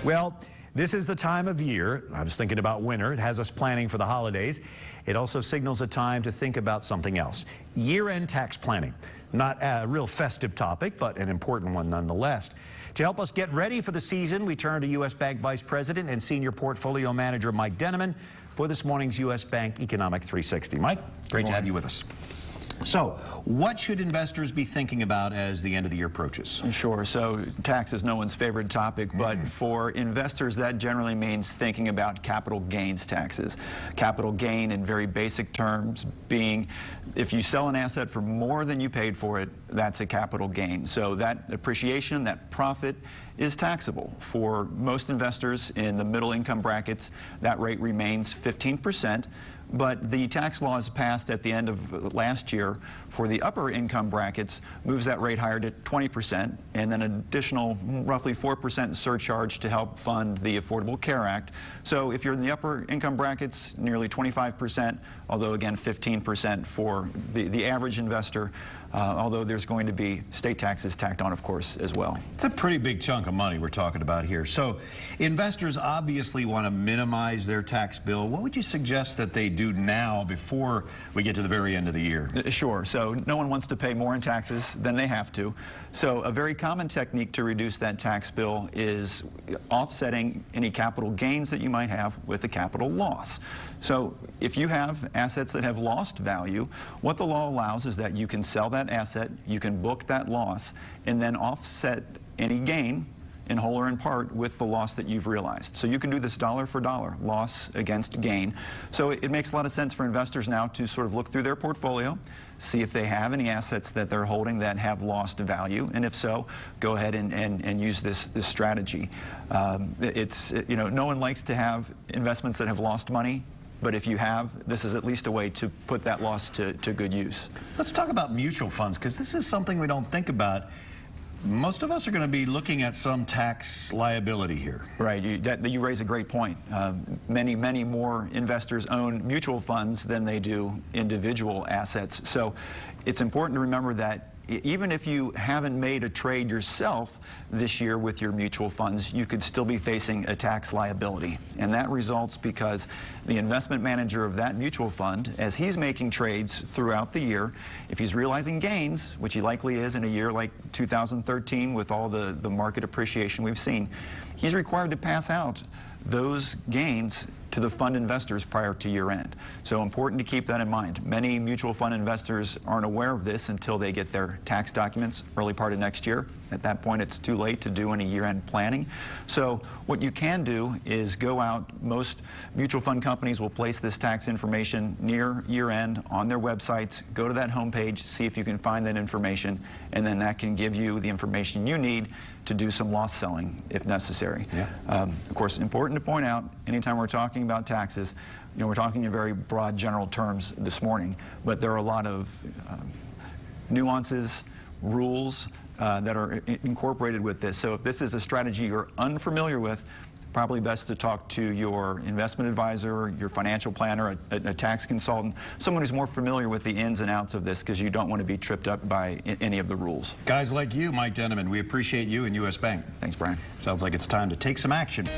Well, this is the time of year. I was thinking about winter. It has us planning for the holidays. It also signals a time to think about something else. Year-end tax planning. Not a real festive topic, but an important one nonetheless. To help us get ready for the season, we turn to U.S. Bank Vice President and Senior Portfolio Manager Mike Dennemann for this morning's U.S. Bank Economic 360. Mike, great to have you with us. So, what should investors be thinking about as the end of the year approaches? Sure. So, tax is no one's favorite topic, but for investors, that generally means thinking about capital gains taxes. Capital gain, in very basic terms, being if you sell an asset for more than you paid for it, that's a capital gain. So, that appreciation, that profit, is taxable. For most investors in the middle income brackets, that rate remains 15%. But the tax laws passed at the end of last year for the upper income brackets moves that rate higher to 20%, and then an additional roughly 4% surcharge to help fund the Affordable Care Act. So if you're in the upper income brackets, nearly 25%, although again 15% for the average investor, although there's going to be state taxes tacked on, of course, as well. It's a pretty big chunk of money we're talking about here. So investors obviously want to minimize their tax bill. What would you suggest that they do now before we get to the very end of the year? Sure. So no one wants to pay more in taxes than they have to. So a very common technique to reduce that tax bill is offsetting any capital gains that you might have with a capital loss. So if you have assets that have lost value, what the law allows is that you can sell that asset, you can book that loss, and then offset any gain in whole or in part with the loss that you've realized. So you can do this dollar for dollar, loss against gain. So it makes a lot of sense for investors now to sort of look through their portfolio, see if they have any assets that they're holding that have lost value, and if so, go ahead and use this strategy. No one likes to have investments that have lost money. But if you have, this is at least a way to put that loss to good use. Let's talk about mutual funds, because this is something we don't think about. Most of us are going to be looking at some tax liability here. Right. You raise a great point. Many more investors own mutual funds than they do individual assets. So it's important to remember that even if you haven't made a trade yourself this year with your mutual funds, you could still be facing a tax liability. And that results because the investment manager of that mutual fund, as he's making trades throughout the year, if he's realizing gains, which he likely is in a year like 2013 with all the market appreciation we've seen, he's required to pass out those gains to the fund investors prior to year end. So important to keep that in mind. Many mutual fund investors aren't aware of this until they get their tax documents early part of next year. At that point, it's too late to do any year-end planning. So what you can do is go out. Most mutual fund companies will place this tax information near year-end on their websites. Go to that homepage, see if you can find that information, and then that can give you the information you need to do some loss selling if necessary. Yeah. Of course, important to point out, anytime we're talking about taxes, we're talking in very broad general terms this morning, but there are a lot of nuances, rules that are incorporated with this. So if this is a strategy you're unfamiliar with, probably best to talk to your investment advisor, your financial planner, a tax consultant, someone who's more familiar with the ins and outs of this, because you don't want to be tripped up by any of the rules. Guys like you, Mike Dennemann, we appreciate you and U.S. Bank. Thanks, Brian. Sounds like it's time to take some action.